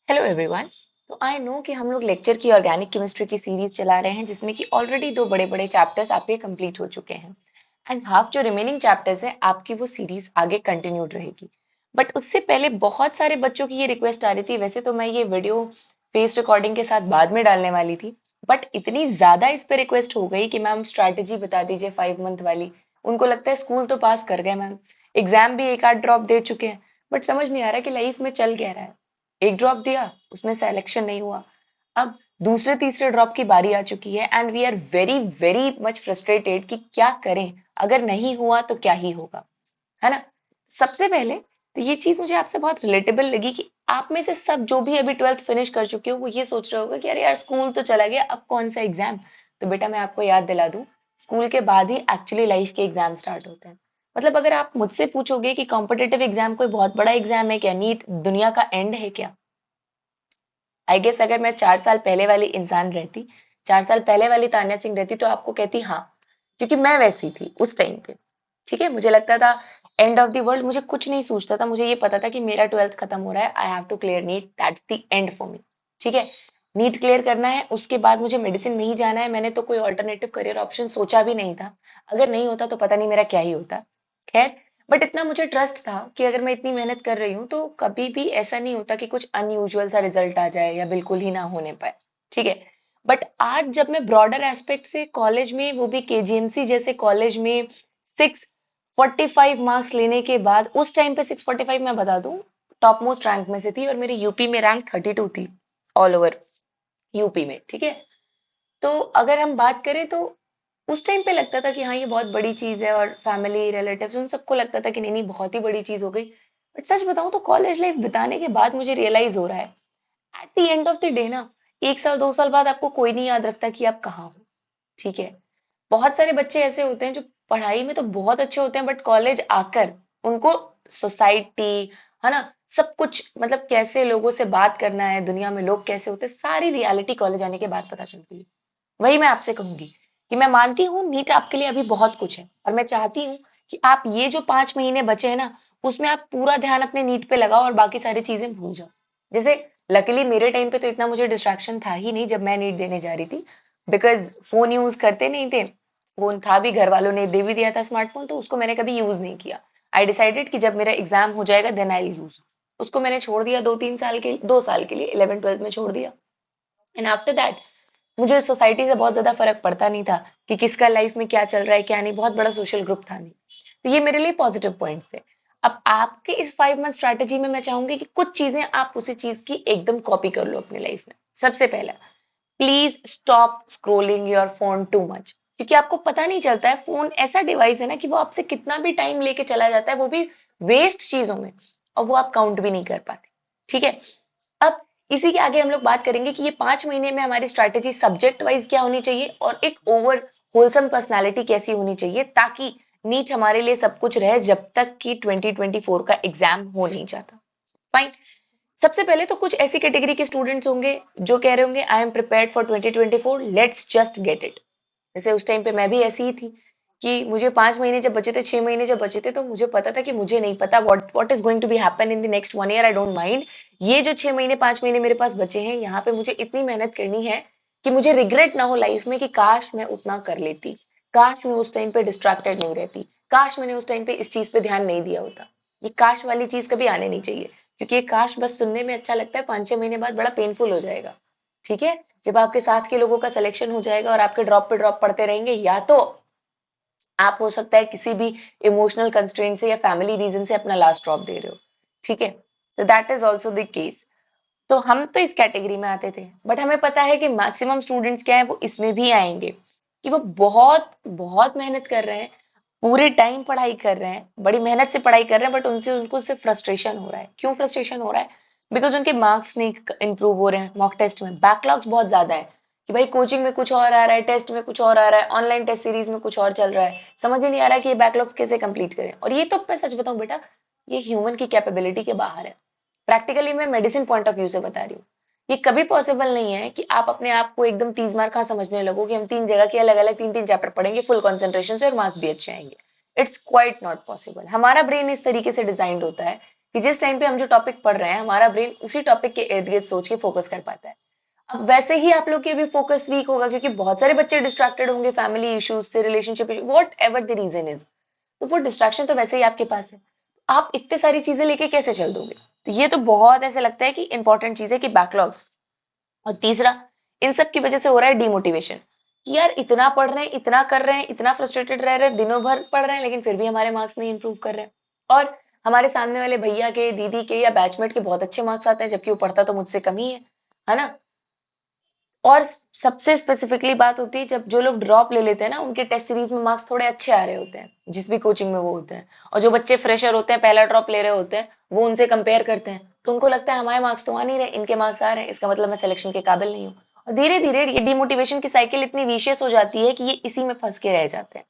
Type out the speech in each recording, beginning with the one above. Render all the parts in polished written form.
Hello everyone. तो I know कि हम लोग लेक्चर की ऑर्गेनिक केमिस्ट्री की सीरीज चला रहे हैं जिसमें कि ऑलरेडी दो बड़े बड़े चैप्टर्स आपके कंप्लीट हो चुके हैं एंड हाफ जो रिमेनिंग चैप्टर्स हैं आपकी वो सीरीज आगे कंटिन्यूड रहेगी। बट उससे पहले बहुत सारे बच्चों की ये रिक्वेस्ट आ रही थी। वैसे तो मैं ये वीडियो फेस रिकॉर्डिंग के साथ बाद में डालने वाली थी, बट इतनी ज्यादा इस पे रिक्वेस्ट हो गई कि मैम स्ट्रैटेजी बता दीजिए 5 मंथ वाली। उनको लगता है स्कूल तो पास कर गए मैम, एग्जाम भी एक आध ड्रॉप दे चुके हैं, बट समझ नहीं आ रहा कि लाइफ में चल क्या रहा है। एक ड्रॉप दिया, उसमें सिलेक्शन नहीं हुआ, अब दूसरे तीसरे ड्रॉप की बारी आ चुकी है and we are very very much frustrated कि क्या करें, अगर नहीं हुआ तो क्या ही होगा, है ना। सबसे पहले तो ये चीज मुझे आपसे बहुत रिलेटेबल लगी कि आप में से सब जो भी अभी ट्वेल्थ फिनिश कर चुके हो वो ये सोच रहे होगा कि अरे यार स्कूल तो चला गया, अब कौन सा एग्जाम। तो बेटा मैं आपको याद दिला दूं, स्कूल के बाद ही एक्चुअली लाइफ के एग्जाम स्टार्ट होते हैं। मतलब अगर आप मुझसे पूछोगे कि कॉम्पिटेटिव एग्जाम कोई बहुत बड़ा एग्जाम है क्या, नीट दुनिया का एंड है क्या, आई गेस अगर मैं 4 साल पहले वाली इंसान रहती, 4 साल पहले वाली तान्या सिंह रहती तो आपको कहती हाँ, क्योंकि मैं वैसी थी उस टाइम पे। ठीक है, मुझे लगता था एंड ऑफ द वर्ल्ड, मुझे कुछ नहीं सूझता था, मुझे ये पता था कि मेरा ट्वेल्थ खत्म हो रहा है, I have to clear NEET, that's the end for me. ठीक है, नीट क्लियर करना है, उसके बाद मुझे मेडिसिन में ही जाना है। मैंने तो कोई ऑल्टरनेटिव करियर ऑप्शन सोचा भी नहीं था, अगर नहीं होता तो पता नहीं मेरा क्या ही होता। खैर, बट इतना मुझे ट्रस्ट था कि अगर मैं इतनी मेहनत कर रही हूँ तो कभी भी ऐसा नहीं होता कि कुछ अनयूजुअल सा रिजल्ट आ जाए या बिल्कुल ही ना होने पाए। ठीक है, बट आज जब मैं ब्रॉडर एस्पेक्ट से कॉलेज में, वो भी केजीएमसी जैसे कॉलेज में 645 मार्क्स लेने के बाद, उस टाइम पे 645 मैं बता दूं टॉप मोस्ट रैंक में से थी और मेरी यूपी में रैंक 32 थी ऑल ओवर यूपी में। ठीक है, तो अगर हम बात करें तो उस टाइम पे लगता था कि हाँ ये बहुत बड़ी चीज है, और फैमिली रिलेटिव्स उन सबको लगता था कि नहीं नहीं बहुत ही बड़ी चीज हो गई। बट सच बताऊं तो कॉलेज लाइफ बिताने के बाद मुझे रियलाइज हो रहा है, eight the end of the day ना, 1 साल 2 साल बाद आपको कोई नहीं याद रखता कि आप कहाँ हो। ठीक है, बहुत सारे बच्चे ऐसे होते हैं जो पढ़ाई में तो बहुत अच्छे होते हैं बट कॉलेज आकर उनको सोसाइटी, है ना, सब कुछ, मतलब कैसे लोगों से बात करना है, दुनिया में लोग कैसे होते हैं, सारी रियलिटी कॉलेज आने के बाद पता चलती है। वही मैं आपसे कहूंगी कि मैं मानती हूँ नीट आपके लिए अभी बहुत कुछ है, और मैं चाहती हूँ कि आप ये जो 5 महीने बचे हैं ना, उसमें आप पूरा ध्यान अपने नीट पे लगाओ और बाकी सारी चीजें भूल जाओ। जैसे लकीली मेरे टाइम पे तो इतना मुझे डिस्ट्रैक्शन था ही नहीं जब मैं नीट देने जा रही थी, बिकॉज फोन यूज करते नहीं थे। फोन था भी, घर वालों ने दे भी दिया था स्मार्टफोन, तो उसको मैंने कभी यूज नहीं किया। आई डिसाइडेड कि जब मेरा एग्जाम हो जाएगा देन आई यूज। उसको मैंने छोड़ दिया 2 3 साल के, 2 साल के लिए 11 12 में छोड़ दिया। एंड आफ्टर दैट मुझे सोसाइटी से बहुत ज्यादा फर्क पड़ता नहीं था कि किसका लाइफ में क्या चल रहा है क्या नहीं, बहुत बड़ा सोशल ग्रुप था नहीं। तो ये मेरे लिए पॉजिटिव पॉइंट थे। अब आपके इस 5 मंथ स्ट्रैटेजी में मैं चाहूंगी कि कुछ चीजें आप उसी चीज की एकदम कॉपी कर लो अपनी लाइफ में। सबसे पहला, please stop scrolling your phone too much, क्योंकि आपको पता नहीं चलता है, फोन ऐसा डिवाइस है ना कि वो आपसे कितना भी टाइम लेके चला जाता है, वो भी वेस्ट चीजों में, और वो आप काउंट भी नहीं कर पाते। ठीक है, अब इसी के आगे हम लोग बात करेंगे कि ये 5 महीने में हमारी स्ट्रैटेजी सब्जेक्ट वाइज क्या होनी चाहिए और एक ओवर होलसम पर्सनालिटी कैसी होनी चाहिए, ताकि नीट हमारे लिए सब कुछ रहे जब तक कि 2024 का एग्जाम हो नहीं जाता। फाइन। सबसे पहले तो कुछ ऐसी कैटेगरी के स्टूडेंट्स होंगे जो कह रहे होंगे I am prepared for 2024, let's just get it. जैसे उस टाइम पे मैं भी ऐसी ही थी कि मुझे 5 महीने जब बचे थे, 6 महीने जब बचे थे, तो मुझे पता था कि मुझे नहीं पता what is going to be happen in the next 1 year, I don't mind. ये जो 6 महीने 5 महीने मेरे पास बचे हैं, यहाँ पे मुझे इतनी मेहनत करनी है कि मुझे रिग्रेट ना हो लाइफ में कि काश मैं उतना कर लेती, काश मैं उस टाइम पे डिस्ट्रैक्टेड नहीं रहती, काश मैंने उस टाइम पे इस चीज पे ध्यान नहीं दिया होता। ये काश वाली चीज कभी आने नहीं चाहिए, क्योंकि ये काश बस सुनने में अच्छा लगता है, 5 6 महीने बाद बड़ा पेनफुल हो जाएगा। ठीक है, जब आपके साथ के लोगों का सिलेक्शन हो जाएगा और आपके ड्रॉप पे ड्रॉप पड़ते रहेंगे, या तो आप हो सकता है किसी भी इमोशनल कंस्ट्रेंट से या फैमिली रीजन से अपना लास्ट ड्रॉप दे रहे हो। ठीक है, तो that is also the case. तो हम तो इस कैटेगरी में आते थे, बट हमें पता है कि मैक्सिमम स्टूडेंट्स क्या है, वो इसमें भी आएंगे कि वो बहुत बहुत मेहनत कर रहे हैं, पूरे टाइम पढ़ाई कर रहे हैं, बड़ी मेहनत से पढ़ाई कर रहे हैं, बट उनसे उनको सिर्फ फ्रस्ट्रेशन हो रहा है। क्यों फ्रस्ट्रेशन हो रहा है? बिकॉज उनके मार्क्स नहीं इंप्रूव हो रहे हैं, मॉक टेस्ट में बैकलॉग्स बहुत ज्यादा है कि भाई कोचिंग में कुछ और आ रहा है, टेस्ट में कुछ और आ रहा है, ऑनलाइन टेस्ट सीरीज में कुछ और चल रहा है, समझ ही नहीं आ रहा है कि ये बैकलॉग्स कैसे कंप्लीट करें। और ये तो मैं सच बताऊं बेटा, ये ह्यूमन की कैपेबिलिटी के बाहर है। प्रैक्टिकली मैं मेडिसिन पॉइंट ऑफ व्यू से बता रही हूँ। ये कभी पॉसिबल नहीं है कि आप अपने आप को एकदम 30 मार्क कहाँ समझने लगो कि हम 3 जगह के अलग अलग 3 3 चैप्टर पढ़ेंगे फुल कंसंट्रेशन से और मार्क्स भी अच्छे आएंगे। It's quite not possible. हमारा ब्रेन इस तरीके से डिजाइंड होता है कि जिस टाइम पे हम जो टॉपिक पढ़ रहे हैं हमारा ब्रेन उसी टॉपिक के इर्द गिर्द सोच के फोकस कर पाता है। अब वैसे ही आप लोग के भी फोकस वीक होगा क्योंकि बहुत सारे बच्चे डिस्ट्रैक्टेड होंगे फैमिली इश्यूज से, relationship issue, whatever the reason is. तो वो डिस्ट्रैक्शन तो वैसे ही आपके पास है, आप इतने सारी चीजें लेके कैसे चल दोगे? तो ये तो बहुत ऐसे लगता है कि इंपॉर्टेंट चीज है कि बैकलॉग्स। और तीसरा, इन सब की वजह से हो रहा है डिमोटिवेशन, कि यार इतना पढ़ रहे हैं, इतना कर रहे हैं, इतना फ्रस्ट्रेटेड रह रहे हैं, दिनों भर पढ़ रहे हैं लेकिन फिर भी हमारे मार्क्स नहीं इंप्रूव कर रहे हैं। और हमारे सामने वाले भैया के, दीदी के या बैचमेट के बहुत अच्छे मार्क्स आते हैं जबकि वो पढ़ता तो मुझसे कम ही है ना? और सबसे स्पेसिफिकली बात होती है जब जो लोग ड्रॉप ले लेते हैं ना, उनके टेस्ट सीरीज में मार्क्स थोड़े अच्छे आ रहे होते हैं जिस भी कोचिंग में वो होते हैं, और जो बच्चे फ्रेशर होते हैं, पहला ड्रॉप ले रहे होते हैं, वो उनसे कंपेयर करते हैं तो उनको लगता है हमारे मार्क्स तो आ नहीं रहे, इनके मार्क्स आ रहे हैं, इसका मतलब मैं सिलेक्शन के काबिल नहीं हूँ। और धीरे धीरे ये डिमोटिवेशन की साइकिल इतनी विशियस हो जाती है कि ये इसी में फंस के रह जाते हैं।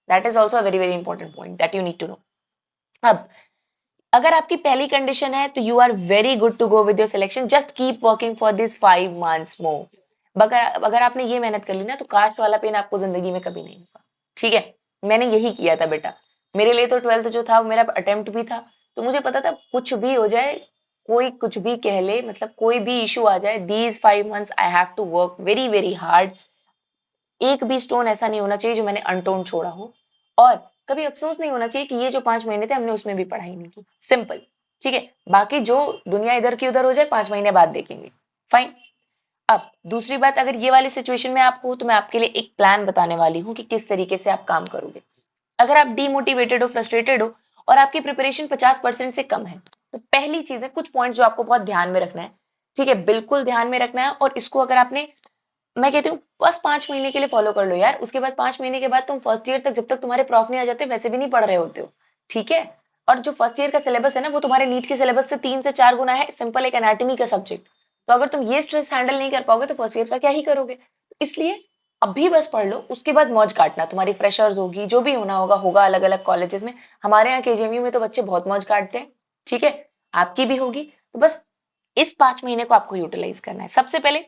That is also very very important point that you need to know. अब अगर आपकी पहली कंडीशन है तो you are very good to go with your selection, just keep working for this 5 months more. अगर अगर आपने ये मेहनत कर ली ना तो कास्ट वाला पेन आपको जिंदगी में कभी नहीं होगा। ठीक है, मैंने यही किया था बेटा। मेरे लिए तो 12th जो था वो मेरा अटेम्प्ट भी था, तो मुझे पता था कुछ भी हो जाए, कोई कुछ भी कह ले, मतलब कोई भी इशू आ जाए, these 5 months I have to work very very hard. एक भी स्टोन ऐसा नहीं होना चाहिए जो मैंने अनटोन छोड़ा हो, और कभी अफसोस नहीं होना चाहिए कि ये जो 5 महीने थे हमने उसमें भी पढ़ाई नहीं की। सिंपल। ठीक है, बाकी जो दुनिया इधर की उधर हो जाए 5 महीने बाद देखेंगे। फाइन। अब दूसरी बात, अगर ये वाली सिचुएशन में आप हो तो मैं आपके लिए एक प्लान बताने वाली हूँ कि किस तरीके से आप काम करोगे। अगर आप डीमोटिवेटेड हो, फ्रस्ट्रेटेड हो और आपकी प्रिपरेशन 50% से कम है, तो पहली चीज है, कुछ पॉइंट्स जो आपको बहुत ध्यान में रखना है। ठीक है, बिल्कुल ध्यान में रखना है, और इसको अगर आपने, मैं कहती हूँ बस 5 महीने के लिए फॉलो कर लो यार, उसके बाद 5 महीने के बाद तुम फर्स्ट ईयर तक जब तक तुम्हारे प्रॉफ नहीं आ जाते वैसे भी नहीं पढ़ रहे होते हो। ठीक है, और जो फर्स्ट ईयर का सिलेबस है ना वो तुम्हारे नीट के सिलेबस से 3 से 4 गुना है, सिंपल एक एनाटॉमी का सब्जेक्ट। तो अगर तुम ये स्ट्रेस हैंडल नहीं कर पाओगे तो फर्स्ट ईयर का क्या ही करोगे? इसलिए अभी बस पढ़ लो, उसके बाद मौज काटना, तुम्हारी फ्रेशर्स होगी, जो भी होना होगा होगा अलग अलग कॉलेजेस में। हमारे यहाँ केजीएमयू में तो बच्चे बहुत मौज काटते हैं। ठीक है, आपकी भी होगी। तो बस इस 5 महीने को आपको यूटिलाइज करना है। सबसे पहले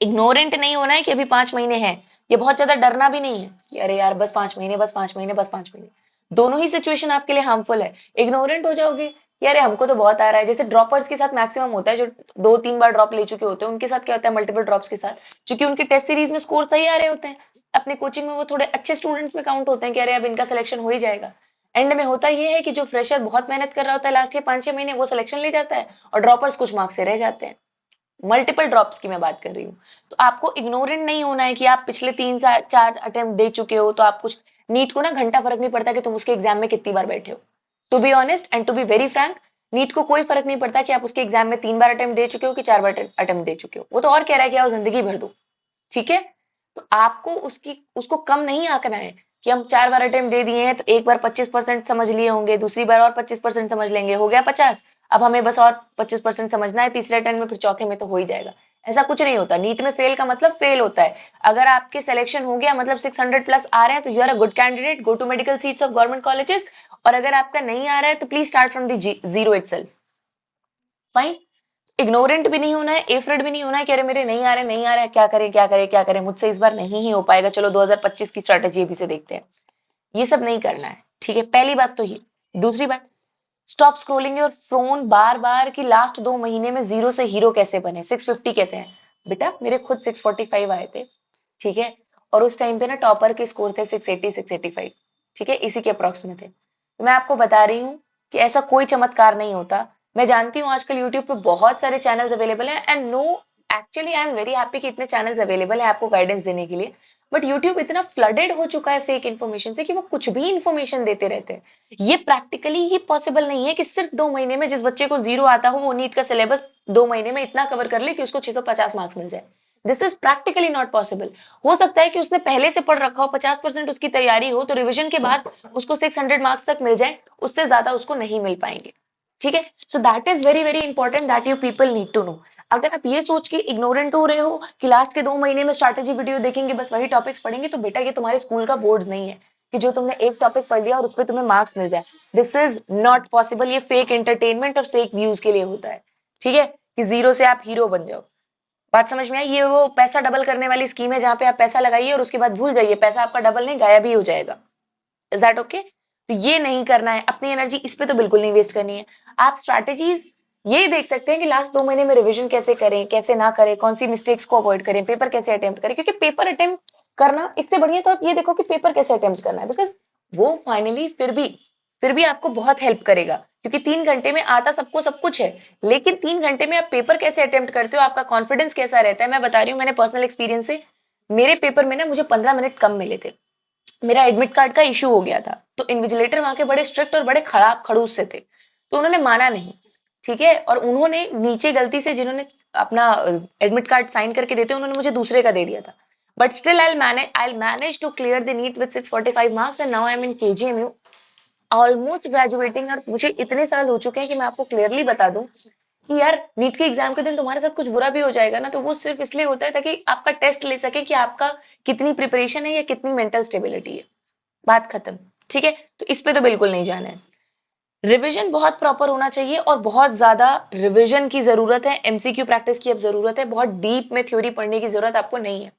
इग्नोरेंट नहीं होना है कि अभी 5 महीने हैं, ये बहुत ज्यादा डरना भी नहीं है कि अरे यार बस 5 महीने, बस 5 महीने, बस 5 महीने। दोनों ही सिचुएशन आपके लिए हार्मफुल है। इग्नोरेंट हो जाओगे कि अरे हमको तो बहुत आ रहा है, जैसे ड्रॉपर्स के साथ मैक्सिमम होता है, जो 2-3 बार ड्रॉप ले चुके होते हैं उनके साथ क्या होता है, मल्टीपल ड्रॉप्स के साथ, क्योंकि उनके टेस्ट सीरीज में स्कोर सही आ रहे होते हैं, अपने कोचिंग में वो थोड़े अच्छे स्टूडेंट्स में काउंट होते हैं कि अरे अब इनका सिलेक्शन हो ही जाएगा। एंड में होता ये है कि जो फ्रेशर बहुत मेहनत कर रहा होता है लास्ट के 5-6 महीने, वो सिलेक्शन ले जाता है और ड्रॉपर्स कुछ मार्क्स से रह जाते हैं। मल्टीपल ड्रॉप्स की मैं बात कर रही हूँ। तो आपको इग्नोरेंट नहीं होना है कि आप पिछले 3 से 4 अटेम्प्ट दे चुके हो तो आप कुछ, नीट को ना घंटा फर्क नहीं पड़ता कि तुम उसके एग्जाम में कितनी बार बैठे हो। To be honest and to be very frank, NEET को कोई फर्क नहीं पड़ता कि आप उसके एग्जाम में 3 बार अटेम्प्ट दे चुके हो कि 4 बार अटेम्प्ट दे चुके हो, वो तो और कह रहा है कि आओ जिंदगी भर दो। ठीक है, तो आपको उसकी उसको कम नहीं आंकना है कि हम 4 बार अटेम्प्ट दे दिए हैं तो एक बार 25% समझ लिए होंगे, दूसरी बार और 25% समझ लेंगे, हो गया 50। अब हमें बस और 25% समझना है तीसरे अटेम्प्ट में, फिर चौथे में तो हो ही जाएगा। ऐसा कुछ नहीं होता। नीट में फेल का मतलब फेल होता है। अगर आपके सिलेक्शन हो गया मतलब 600+ आ रहे हैं तो you are a good candidate, go to medical seats of government colleges. और अगर आपका नहीं आ रहा है तो please start from the zero itself. Fine. Ignorant भी नहीं होना है, एफ्रेड भी नहीं होना है कि अरे मेरे नहीं आ रहे, नहीं आ रहे, क्या करें क्या करें क्या करें, मुझसे इस बार नहीं ही हो पाएगा, चलो 2025 की स्ट्रेटेजी अभी से देखते हैं। ये सब नहीं करना है। ठीक है, पहली बात तो ये। दूसरी बात, स्टॉप स्क्रोलिंग योर फोन बार बार कि लास्ट 2 महीने में जीरो से हीरो कैसे बने, 650 कैसे है। बेटा मेरे खुद 645 आए थे। ठीक है, और उस टाइम पे ना टॉपर के स्कोर थे 680 685। ठीक है, इसी के अप्रॉक्स में थे। तो मैं आपको बता रही हूँ कि ऐसा कोई चमत्कार नहीं होता। मैं जानती हूँ आजकल यूट्यूब पे बहुत सारे चैनल्स अवेलेबल हैं, and no, actually I am very happy कि इतने चैनल्स अवेलेबल हैं आपको गाइडेंस देने के लिए। बट यूट्यूब इतना फ्लडेड हो चुका है फेक इन्फॉर्मेशन से कि वो कुछ भी इन्फॉर्मेशन देते रहते हैं। ये प्रैक्टिकली ही पॉसिबल नहीं है कि सिर्फ 2 महीने में जिस बच्चे को जीरो आता हो वो नीट का सिलेबस 2 महीने में इतना कवर कर ले कि उसको 650 मार्क्स मिल जाए। This is practically not possible. हो सकता है कि उसने पहले से पढ़ रखा हो, 50% उसकी तैयारी हो, तो रिविजन के बाद उसको 600 मार्क्स तक मिल जाए, उससे ज्यादा उसको नहीं मिल पाएंगे। ठीक है, so that is very very important that you people need to know. अगर आप ये सोच के इग्नोरेंट हो रहे हो कि लास्ट के 2 महीने में स्ट्रैटेजी वीडियो देखेंगे, बस वही टॉपिक्स पढ़ेंगे, तो बेटा ये तुम्हारे स्कूल का बोर्ड नहीं है कि जो तुमने एक टॉपिक पढ़ लिया और उस पर तुम्हें मार्क्स मिल जाए। This is not possible. ये फेक एंटरटेनमेंट और फेक व्यूज के लिए होता है। ठीक है, कि जीरो से आप हीरो बन जाओ। बात समझ में आई? ये वो पैसा डबल करने वाली स्कीम है जहां पे आप पैसा लगाइए और उसके बाद भूल जाइए, पैसा आपका डबल नहीं गायब ही हो जाएगा। Is that okay? तो ये नहीं करना है, अपनी एनर्जी इस पे तो बिल्कुल नहीं वेस्ट करनी है। आप स्ट्रैटेजीज ये देख सकते हैं कि लास्ट 2 महीने में रिवीजन कैसे करें, कैसे ना करें, कौन सी मिस्टेक्स को अवॉइड करें, पेपर कैसे अटेम्प्ट करें, क्योंकि पेपर अटेम्प्ट करना इससे बढ़िया तो आप ये देखो कि पेपर कैसे अटेम्प्ट करना है, बिकॉज वो फाइनली फिर भी आपको बहुत हेल्प करेगा, क्योंकि 3 घंटे में आता सबको सब कुछ है, लेकिन 3 घंटे में आप पेपर कैसे अटेम्प्ट करते हो, आपका कॉन्फिडेंस कैसा रहता है। मैं बता रही हूँ, मैंने पर्सनल एक्सपीरियंस से, मेरे पेपर में ना मुझे 15 मिनट कम मिले थे, मेरा एडमिट कार्ड का इशू हो गया था, तो इन्विजिलेटर वहां के बड़े स्ट्रिक्ट और बड़े खराब खड़ूस से थे, तो उन्होंने माना नहीं, ठीक है, और उन्होंने नीचे गलती से जिन्होंने अपना एडमिट कार्ड साइन करके देते उन्होंने मुझे दूसरे का दे दिया था, but still I manage to clear the NEET with 645 marks and now I am in KGMU almost graduating. और मुझे इतने साल हो चुके हैं कि मैं आपको क्लियरली बता दूं कि यार नीट के एग्जाम के दिन तुम्हारे साथ कुछ बुरा भी हो जाएगा ना, तो वो सिर्फ इसलिए होता है ताकि आपका टेस्ट ले सके कि आपका कितनी प्रिपरेशन है या कितनी मेंटल स्टेबिलिटी है, बात खत्म। ठीक है, तो इस पे तो बिल्कुल नहीं जाना है। रिवीजन बहुत प्रॉपर होना चाहिए और बहुत ज्यादा रिवीजन की जरूरत है, एमसीक्यू प्रैक्टिस की अब जरूरत है, बहुत डीप में थ्योरी पढ़ने की जरूरत आपको नहीं है,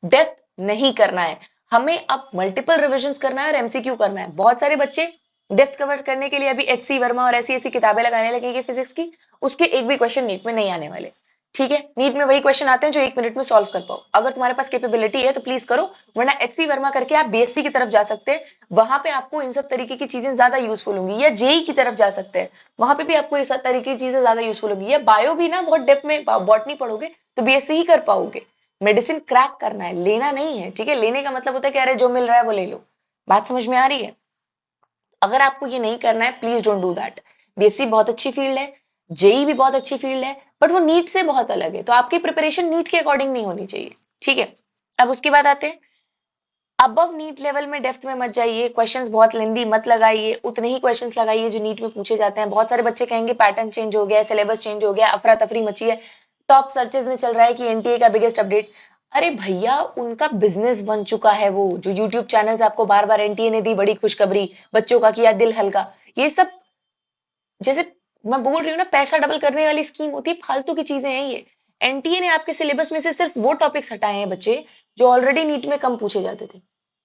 डेप्थ नहीं करना है, हमें अब मल्टीपल रिविजन करना है और एमसीक्यू करना है। बहुत सारे बच्चे डेप्थ कवर करने के लिए अभी एचसी वर्मा और ऐसी ऐसी किताबें लगाने लगेंगे फिजिक्स की, उसके एक भी क्वेश्चन नीट में नहीं आने वाले। ठीक है, नीट में वही क्वेश्चन आते हैं जो 1 मिनट में सॉल्व कर पाओ, अगर तुम्हारे पास कैपेबिलिटी है तो प्लीज करो, वरना एचसी वर्मा करके आप बीएससी की तरफ जा सकते हैं, वहां पे आपको इन सब तरीके की चीजें ज्यादा यूजफुल होंगी, या जेई की तरफ जा सकते हैं, वहां पे भी आपको ये सब तरीके की चीजें ज्यादा यूजफुल होंगी, या बायो भी ना बहुत डेप्थ में बॉटनी पढ़ोगे तो बीएससी ही कर पाओगे। मेडिसिन क्रैक करना है, लेना नहीं है, ठीक है, लेने का मतलब होता है कि अरे जो मिल रहा है वो ले लो, बात समझ में आ रही है। अगर आपको ये नहीं करना है please don't do that. BSc बहुत अच्छी फील्ड है, जेई भी बहुत अच्छी फील्ड है, बट वो नीट से बहुत अलग है, तो आपकी प्रिपरेशन नीट के अकॉर्डिंग नहीं होनी चाहिए। ठीक है, अब उसके बाद आते हैं, अबव नीट लेवल में डेप्थ में मत जाइए, क्वेश्चंस बहुत लेंदी मत लगाइए, उतने ही क्वेश्चंस लगाइए जो नीट में पूछे जाते हैं। बहुत सारे बच्चे कहेंगे पैटर्न चेंज हो गया, सिलेबस चेंज हो गया, अफरा तफरी मची है, टॉप सर्चेज में चल रहा है कि एनटीए का बिगेस्ट अपडेट। अरे भैया, उनका बिजनेस बन चुका है, वो जो यूट्यूब चैनल्स आपको बार बार एनटीए ने दी बड़ी खुशखबरी, बच्चों का किया दिल हल्का, ये सब जैसे मैं बोल रही हूँ ना, पैसा डबल करने वाली स्कीम होती है, फालतू की चीजें हैं ये। एनटीए ने आपके सिलेबस में से सिर्फ वो टॉपिक्स हटाए हैं बच्चे जो ऑलरेडी नीट में कम पूछे जाते थे।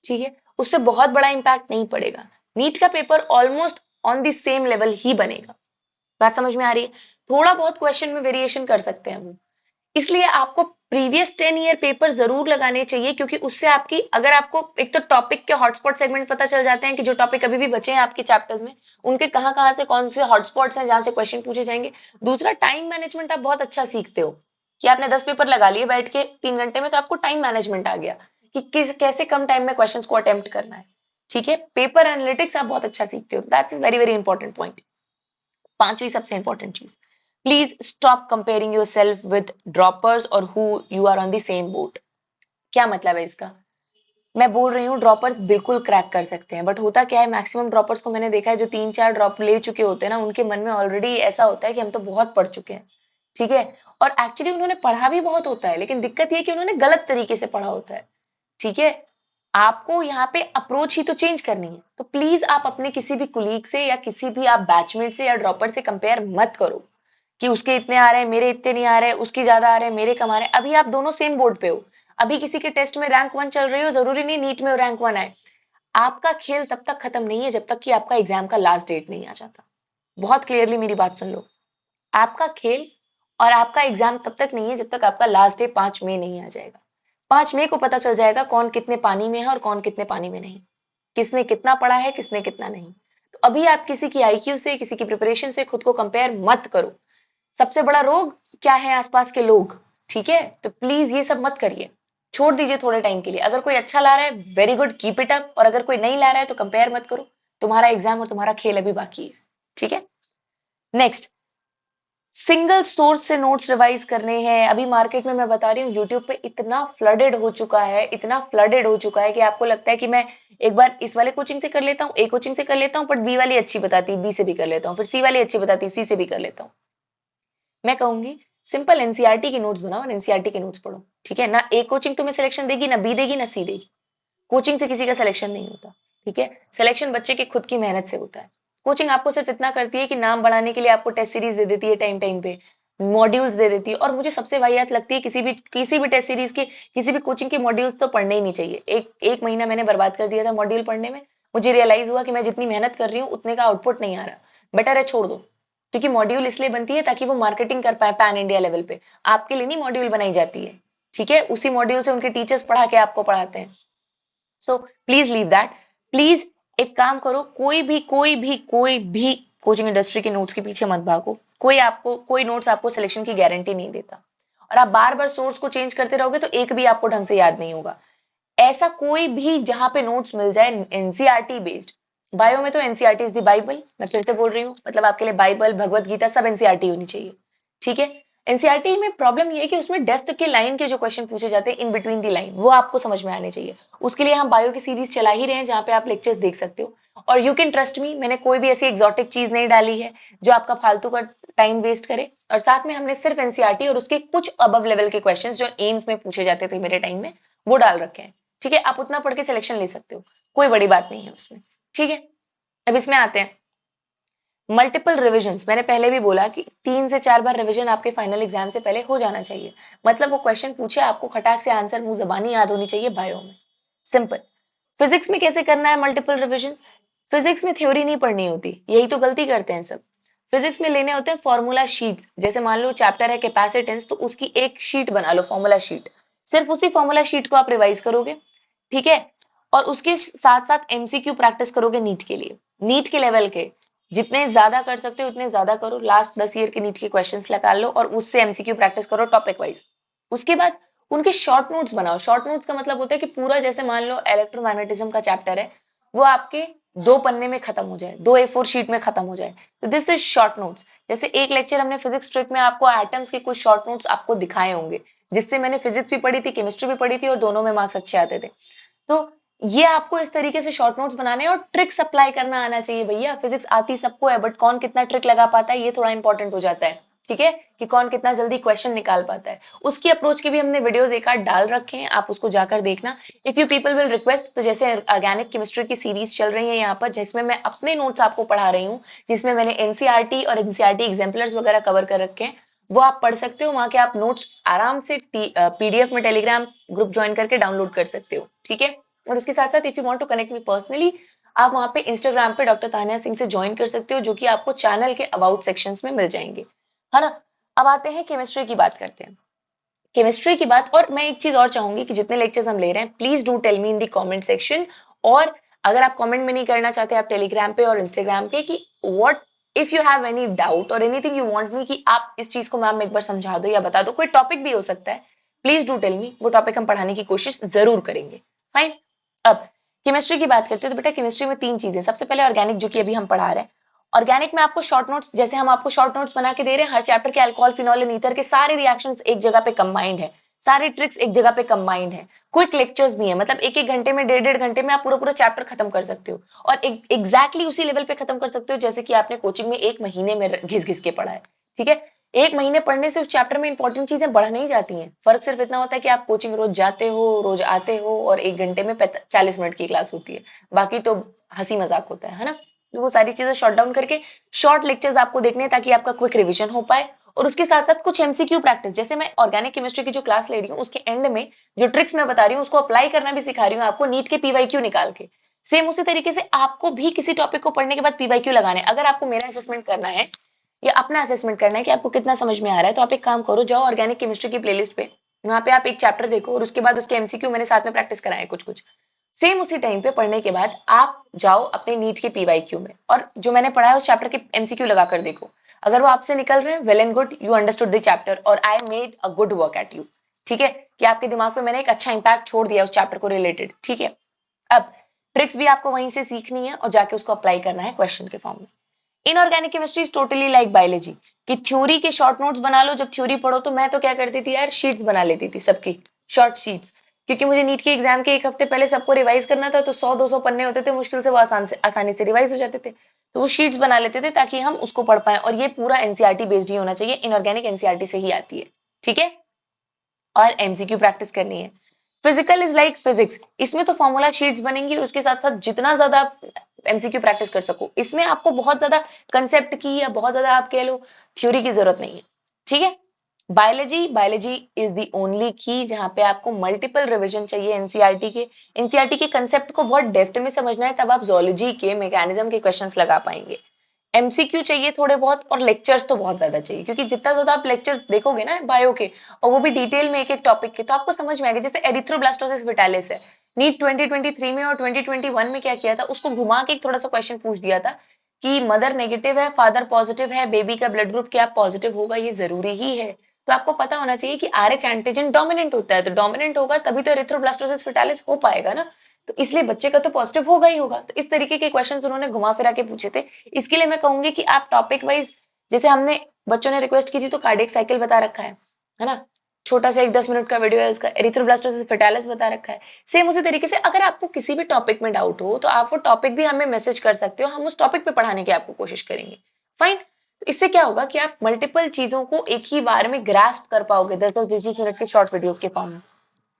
ठीक है, उससे बहुत बड़ा इंपैक्ट नहीं पड़ेगा, नीट का paper almost on the same level ही बनेगा। बात समझ में आ रही है, थोड़ा बहुत क्वेश्चन में वेरिएशन कर सकते हैं वो, इसलिए आपको प्रीवियस 10 ईयर पेपर जरूर लगाने चाहिए, क्योंकि उससे आपकी, अगर आपको एक तो टॉपिक के हॉटस्पॉट सेगमेंट पता चल जाते हैं कि जो टॉपिक अभी भी बचे हैं आपके चैप्टर्स में, उनके कहाँ कहाँ से कौन से हॉटस्पॉट्स हैं जहां से क्वेश्चन पूछे जाएंगे। दूसरा, टाइम मैनेजमेंट आप बहुत अच्छा सीखते हो, कि आपने 10 पेपर लगा लिए बैठ के 3 घंटे में, तो आपको टाइम मैनेजमेंट आ गया कि किस कैसे कम टाइम में क्वेश्चन को अटेम्प्ट करना है। ठीक है, पेपर एनालिटिक्स आप बहुत अच्छा सीखते हो, that's is very very important point. पांचवी सबसे इंपॉर्टेंट चीज, please stop comparing yourself with droppers और who you are on the same boat. क्या मतलब है इसका? मैं बोल रही हूँ ड्रॉपर्स बिल्कुल क्रैक कर सकते हैं, बट होता क्या है, मैक्सिमम ड्रॉपर्स को मैंने देखा है जो 3-4 ड्रॉप ले चुके होते हैं ना, उनके मन में ऑलरेडी ऐसा होता है कि हम तो बहुत पढ़ चुके हैं। ठीक है, और एक्चुअली उन्होंने पढ़ा भी बहुत होता है, लेकिन दिक्कत ये है कि उन्होंने गलत तरीके से पढ़ा होता है। ठीक है, आपको यहाँ पे अप्रोच ही तो चेंज करनी है, तो प्लीज आप अपने किसी भी कुलीग से या किसी भी आप बैचमेट से या ड्रॉपर से कंपेयर मत करो कि उसके इतने आ रहे हैं मेरे इतने नहीं आ रहे, उसकी ज्यादा आ रहे हैं मेरे कम आ रहे हैं। अभी आप दोनों सेम बोर्ड पे हो, अभी किसी के टेस्ट में रैंक 1 चल रही हो, जरूरी नहीं नीट में रैंक 1 आए। आपका खेल तब तक खत्म नहीं है जब तक कि आपका एग्जाम का लास्ट डेट नहीं आ जाता। बहुत क्लियरली मेरी बात सुन लो, आपका खेल और आपका एग्जाम तब तक नहीं है जब तक आपका लास्ट डे 5 मई नहीं आ जाएगा। 5 मई को पता चल जाएगा कौन कितने पानी में है और कौन कितने पानी में नहीं, किसने कितना पढ़ा है किसने कितना नहीं। तो अभी आप किसी की आईक्यू से, किसी की प्रिपरेशन से खुद को कंपेयर मत करो। सबसे बड़ा रोग क्या है? आसपास के लोग। ठीक है, तो प्लीज ये सब मत करिए, छोड़ दीजिए थोड़े टाइम के लिए। अगर कोई अच्छा ला रहा है very good, keep it up, और अगर कोई नहीं ला रहा है तो कंपेयर मत करो, तुम्हारा एग्जाम और तुम्हारा खेल अभी बाकी है। ठीक है, नेक्स्ट, सिंगल सोर्स से नोट्स रिवाइज करने हैं। अभी मार्केट में मैं बता रही हूँ यूट्यूब पे इतना फ्लडेड हो चुका है, इतना फ्लडेड हो चुका है कि आपको लगता है कि मैं एक बार इस वाले कोचिंग से कर लेता हूँ, ए कोचिंग से कर लेता हूँ, बट बी वाली अच्छी बताती, बी से भी कर लेता हूँ, फिर सी वाली अच्छी बताती, सी से भी कर लेता हूँ। मैं कहूंगी सिंपल एनसीईआरटी के नोट्स बनाओ और एनसीईआरटी के नोट्स पढ़ो। ठीक है ना, ए कोचिंग तुम्हें सिलेक्शन देगी, ना बी देगी, ना सी देगी। कोचिंग से किसी का सिलेक्शन नहीं होता। ठीक है, सिलेक्शन बच्चे की खुद की मेहनत से होता है। कोचिंग आपको सिर्फ इतना करती है कि नाम बढ़ाने के लिए आपको टेस्ट सीरीज दे देती है, टाइम टाइम पे मॉड्यूल्स दे देती है। और मुझे सबसे वाहियात लगती है किसी भी टेस्ट सीरीज के, किसी भी कोचिंग के मॉड्यूल्स तो पढ़ने ही नहीं चाहिए। एक एक महीना मैंने बर्बाद कर दिया था मॉड्यूल पढ़ने में, मुझे रियलाइज हुआ कि मैं जितनी मेहनत कर रही हूँ उतने का आउटपुट नहीं आ रहा, बेटर है छोड़ दो। क्योंकि मॉड्यूल इसलिए बनती है ताकि वो मार्केटिंग कर पाए पैन इंडिया लेवल पे, आपके लिए नहीं मॉड्यूल बनाई जाती है, ठीक है? उसी मॉड्यूल से उनके टीचर्स पढ़ा के आपको पढ़ाते हैं। So please leave that. Please एक काम करो, कोई भी कोचिंग इंडस्ट्री के नोट्स के पीछे मत भागो। कोई नोट्स आपको सिलेक्शन की गारंटी नहीं देता, और आप बार बार सोर्स को चेंज करते रहोगे तो एक भी आपको ढंग से याद नहीं होगा। ऐसा कोई भी जहां पे नोट्स मिल जाए एनसीईआरटी बेस्ड, बायो में तो एनसीईआरटी इज द बाइबल, मैं फिर से बोल रही हूँ, मतलब आपके लिए बाइबल, भगवत गीता सब एनसीईआरटी होनी चाहिए, ठीक है? एनसीईआरटी में प्रॉब्लम ये है कि उसमें डेप्थ के लाइन के जो क्वेश्चन पूछे जाते हैं इन बिटवीन दी लाइन, वो आपको समझ में आने चाहिए। उसके लिए हम बायो की सीरीज चला ही रहे हैं जहां पे आप लेक्चर्स देख सकते हो। और यू कैन ट्रस्ट मी, मैंने कोई भी ऐसी एग्जॉटिक चीज नहीं डाली है जो आपका फालतू का टाइम वेस्ट करे। और साथ में हमने सिर्फ एनसीईआरटी और उसके कुछ अबव लेवल के क्वेश्चन जो एम्स में पूछे जाते थे मेरे टाइम में, वो डाल रखे हैं, ठीक है? आप उतना पढ़ के सिलेक्शन ले सकते हो, कोई बड़ी बात नहीं है उसमें, ठीक है? अब इसमें आते हैं मल्टीपल रिविजन। मैंने पहले भी बोला कि 3 से 4 बार रिविजन आपके फाइनल एग्जाम से पहले हो जाना चाहिए। मतलब वो क्वेश्चन पूछे, आपको खटाक से आंसर मुंह जबानी याद होनी चाहिए बायो में, सिंपल। फिजिक्स में कैसे करना है मल्टीपल रिविजन? फिजिक्स में थ्योरी नहीं पढ़नी होती, यही तो गलती करते हैं सब। फिजिक्स में लेने होते हैं फॉर्मूला शीट्स। जैसे मान लो चैप्टर है कैपेसिटेंस, तो उसकी एक शीट बना लो, फॉर्मूला शीट। सिर्फ उसी फॉर्मूला शीट को आप रिवाइज करोगे, ठीक है? और उसके साथ साथ एमसीक्यू प्रैक्टिस करोगे नीट के लिए। नीट के लेवल के जितने ज्यादा कर सकते हो उतने ज्यादा करो। लास्ट 10 ईयर के नीट के क्वेश्चंस निकाल लो और उससे एमसीक्यू प्रैक्टिस करो टॉपिक वाइज। उसके बाद उनके शॉर्ट नोट्स बनाओ। शॉर्ट नोट्स का मतलब होता है कि पूरा, जैसे मान लो इलेक्ट्रोमैग्नेटिज्म का चैप्टर है, वो आपके 2 पन्ने में खत्म हो जाए, 2 A4 शीट में खत्म हो जाए, तो दिस इज शॉर्ट नोट्स। जैसे एक लेक्चर हमने फिजिक्स ट्रिक में आपको एटम्स के कुछ शॉर्ट नोट्स आपको दिखाए होंगे, जिससे मैंने फिजिक्स भी पढ़ी थी, केमिस्ट्री भी पढ़ी थी, और दोनों में मार्क्स अच्छे आते थे। तो ये आपको इस तरीके से शॉर्ट नोट्स बनाने हैं, और ट्रिक्स अप्लाई करना आना चाहिए भैया। फिजिक्स आती सबको है, बट कौन कितना ट्रिक लगा पाता है ये थोड़ा इंपॉर्टेंट हो जाता है, ठीक है? कि कौन कितना जल्दी क्वेश्चन निकाल पाता है। उसकी अप्रोच के भी हमने वीडियोस एक आध डाल रखे हैं, आप उसको जाकर देखना। If you people will request, तो जैसे ऑर्गेनिक केमिस्ट्री की सीरीज चल रही है यहाँ पर, जिसमें मैं अपने नोट्स आपको पढ़ा रही हूँ, जिसमें मैंने एनसीईआरटी और एनसीईआरटी एग्जाम्पलर्स वगैरह कवर कर रखे हैं, वो आप पढ़ सकते हो। वहां के आप नोट्स आराम से पीडीएफ में टेलीग्राम ग्रुप ज्वाइन करके डाउनलोड कर सकते हो, ठीक है? और उसके साथ साथ if you want to connect me personally, आप वहां पे इंस्टाग्राम पे डॉक्टर तानिया सिंह से ज्वाइन कर सकते हो, जो कि आपको चैनल के अबाउट सेक्शंस में मिल जाएंगे, है ना? अब आते हैं केमिस्ट्री की बात करते हैं। केमिस्ट्री की बात, और मैं एक चीज और चाहूंगी कि जितने लेक्चर्स हम ले रहे हैं, please do tell me in the comment section. और अगर आप कमेंट में नहीं करना चाहते, आप टेलीग्राम पे और इंस्टाग्राम पे, कि what if you have any doubt और एनीथिंग यू वांट मी, कि आप इस चीज को मैम एक बार समझा दो या बता दो, कोई टॉपिक भी हो सकता है, प्लीज डू टेल मी। वो टॉपिक हम पढ़ाने की कोशिश जरूर करेंगे, फाइन। अब केमिस्ट्री की बात करते हैं, तो बेटा केमिस्ट्री में 3 चीजें। सबसे पहले ऑर्गेनिक, जो कि अभी हम पढ़ा रहे हैं। ऑर्गेनिक में आपको शॉर्ट नोट्स, जैसे हम आपको शॉर्ट नोट्स बना के दे रहे हैं, हर चैप्टर के अल्कोहल, फिनॉल एंड ईथर के सारे रिएक्शंस एक जगह पे कंबाइंड है, सारी ट्रिक्स एक जगह पे कंबाइंड है। क्विक लेक्चर्स भी है, मतलब एक एक घंटे में, 1.5 घंटे में आप पूरा पूरा चैप्टर खत्म कर सकते हो, और एग्जैक्टली उसी लेवल पे खत्म कर सकते हो जैसे कि आपने कोचिंग में 1 महीने में घिस घिस के पढ़ा है, ठीक है? 1 महीने पढ़ने से उस चैप्टर में इंपॉर्टेंट चीजें बढ़ नहीं जाती हैं। फर्क सिर्फ इतना होता है कि आप कोचिंग रोज जाते हो, रोज आते हो, और 1 घंटे में 40 मिनट की क्लास होती है, बाकी तो हंसी मजाक होता है ना? तो वो सारी चीजें शॉर्ट डाउन करके शॉर्ट लेक्चर्स आपको देखने हैं, ताकि आपका क्विक रिविजन हो पाए। और उसके साथ साथ कुछ एमसीक्यू प्रैक्टिस, जैसे मैं ऑर्गेनिक केमिस्ट्री की जो क्लास ले रही हूँ, उसके एंड में जो ट्रिक्स मैं बता रही हूँ, उसको अप्लाई करना भी सिखा रही हूँ आपको, नीट के पीवाईक्यू निकाल के। सेम उसी तरीके से आपको भी किसी टॉपिक को पढ़ने के बाद पीवाईक्यू लगाने हैं। अगर आपको मेरा असेसमेंट करना है या अपना असेसमेंट करना है कि आपको कितना समझ में आ रहा है, तो आप एक काम करो, जाओ ऑर्गेनिक केमिस्ट्री की प्लेलिस्ट पे, वहां पे आप एक चैप्टर देखो, और उसके बाद उसके एमसीक्यू मैंने साथ में प्रैक्टिस कराए कुछ कुछ। सेम उसी टाइम पे पढ़ने के बाद आप जाओ अपने नीट के पीवाईक्यू में, और जो मैंने पढ़ा है उस चैप्टर के एमसीक्यू लगा कर देखो। अगर वो आपसे निकल रहे हैं, well and good, you understood the chapter और I made a good work at you, ठीक है? कि आपके दिमाग पे मैंने एक अच्छा इंपैक्ट छोड़ दिया उस चैप्टर को रिलेटेड, ठीक है? अब ट्रिक्स भी आपको वहीं से सीखनी है और जाके उसको अप्लाई करना है क्वेश्चन के फॉर्म में। Inorganic chemistry is totally like biology, कि थ्योरी के शॉर्ट नोट्स बना लो। जब थ्योरी पढ़ो तो मैं तो क्या करती थी यार, शीट्स बना लेती थी सबकी, शॉर्ट शीट्स। क्योंकि मुझे नीट के एग्जाम के 1 हफ्ते पहले सबको रिवाइज करना था, तो 100-200 पन्ने होते थे मुश्किल से, वो आसानी से रिवाइज हो जाते थे। तो वो शीट्स बना लेते थे ताकि हम उसको पढ़ पाए, और ये पूरा एनसीईआरटी बेस्ड ही होना चाहिए, इनऑर्गेनिक एनसीईआरटी से ही आती है, ठीक है? और एमसीक्यू प्रैक्टिस करनी है। फिजिकल इज लाइक फिजिक्स, इसमें तो फॉर्मूला शीट्स बनेंगी, और उसके साथ साथ जितना ज्यादा आप एमसीक्यू प्रैक्टिस कर सको, इसमें आपको बहुत ज्यादा कंसेप्ट की या बहुत ज्यादा आप कह लो थ्योरी की जरूरत नहीं है, ठीक है? Biology, biology is the only की जहां पे आपको मल्टीपल रिवीजन चाहिए एनसीईआरटी के। एनसीईआरटी के कंसेप्ट को बहुत डेप्थ में समझना है, तब आप जोलॉजी के मैकेनिज्म के क्वेश्चंस लगा पाएंगे। एमसीक्यू चाहिए थोड़े बहुत, और लेक्चर्स तो बहुत ज्यादा चाहिए, क्योंकि जितना ज्यादा आप लेक्चर्स देखोगे ना बायो के, और वो भी डिटेल में एक एक टॉपिक के, तो आपको समझ में आएगा। जैसे एरिथ्रोब्लास्टोसिस विटालिस है, नीट 2023 में और 2021 में क्या किया था, उसको घुमा के एक थोड़ा सा क्वेश्चन पूछ दिया था कि मदर नेगेटिव है, फादर पॉजिटिव है, बेबी का ब्लड ग्रुप क्या पॉजिटिव होगा, ये जरूरी ही है। तो आपको पता होना चाहिए कि आरएच एंटीजन डोमिनेंट होता है, तो डोमिनेंट होगा तभी तो एरिथ्रोब्लास्टोसिस फिटालिस हो पाएगा ना। तो इसलिए बच्चे का तो पॉजिटिव होगा ही होगा। तो इस तरीके के क्वेश्चंस उन्होंने घुमा फिरा के पूछे थे। इसके लिए मैं कहूंगी कि आप टॉपिक वाइज, जैसे हमने बच्चों ने रिक्वेस्ट की थी तो कार्डियक साइकिल बता रखा है ना, छोटा सा एक 10 मिनट का वीडियो है उसका, एरिथ्रोब्लास्टोसिस फेटालिस बता रखा है। सेम उसी तरीके से अगर आपको किसी भी टॉपिक में डाउट हो तो आप वो टॉपिक भी हमें मैसेज कर सकते हो, हम उस टॉपिक पे पढ़ाने की आपको कोशिश करेंगे। फाइन। तो इससे क्या होगा कि आप मल्टीपल चीजों को एक ही बार में ग्रास्प कर पाओगे 10-10 20-20 मिनट के शॉर्ट वीडियोस के फॉर्म में।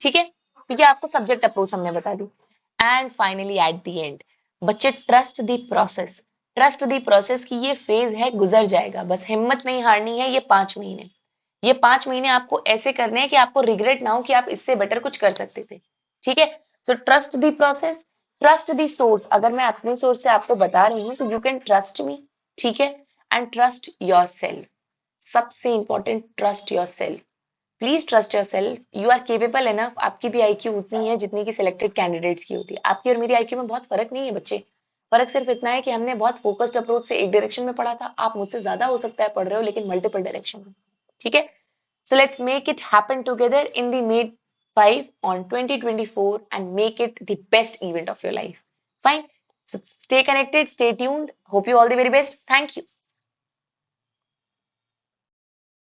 ठीक है, तो ये आपको सब्जेक्ट अप्रोच हमने बता दी। And finally at the end, बच्चे trust the process. Trust the process की ये फेज है, गुजर जाएगा, बस हिम्मत नहीं हारनी है। ये 5 महीने आपको ऐसे करने हैं कि आपको रिग्रेट ना हो कि आप इससे बेटर कुछ कर सकते थे। ठीक है, so trust the process, trust the source. अगर मैं अपने सोर्स से आपको बता रही हूँ तो यू कैन ट्रस्ट मी। ठीक है, एंड ट्रस्ट योर सेल्फ। सबसे important, trust yourself. Please trust yourself, you are capable enough. आपकी भी आईक्यू उतनी है जितनी की सिलेक्टेड कैंडिडेट्स की होती है। आपकी और मेरी आईक्यू में बहुत फर्क नहीं है बच्चे। फर्क सिर्फ इतना है कि हमने बहुत फोकस्ड अप्रोच से एक डायरेक्शन में पढ़ा था, आप मुझसे ज्यादा हो सकता है पढ़ रहे हो लेकिन मल्टीपल डायरेक्शन में। ठीक है, so let's make it happen together in the May 5 on 2024 and make it the best event of your life. Fine. So stay connected, stay tuned. Hope you all the very best. Thank you.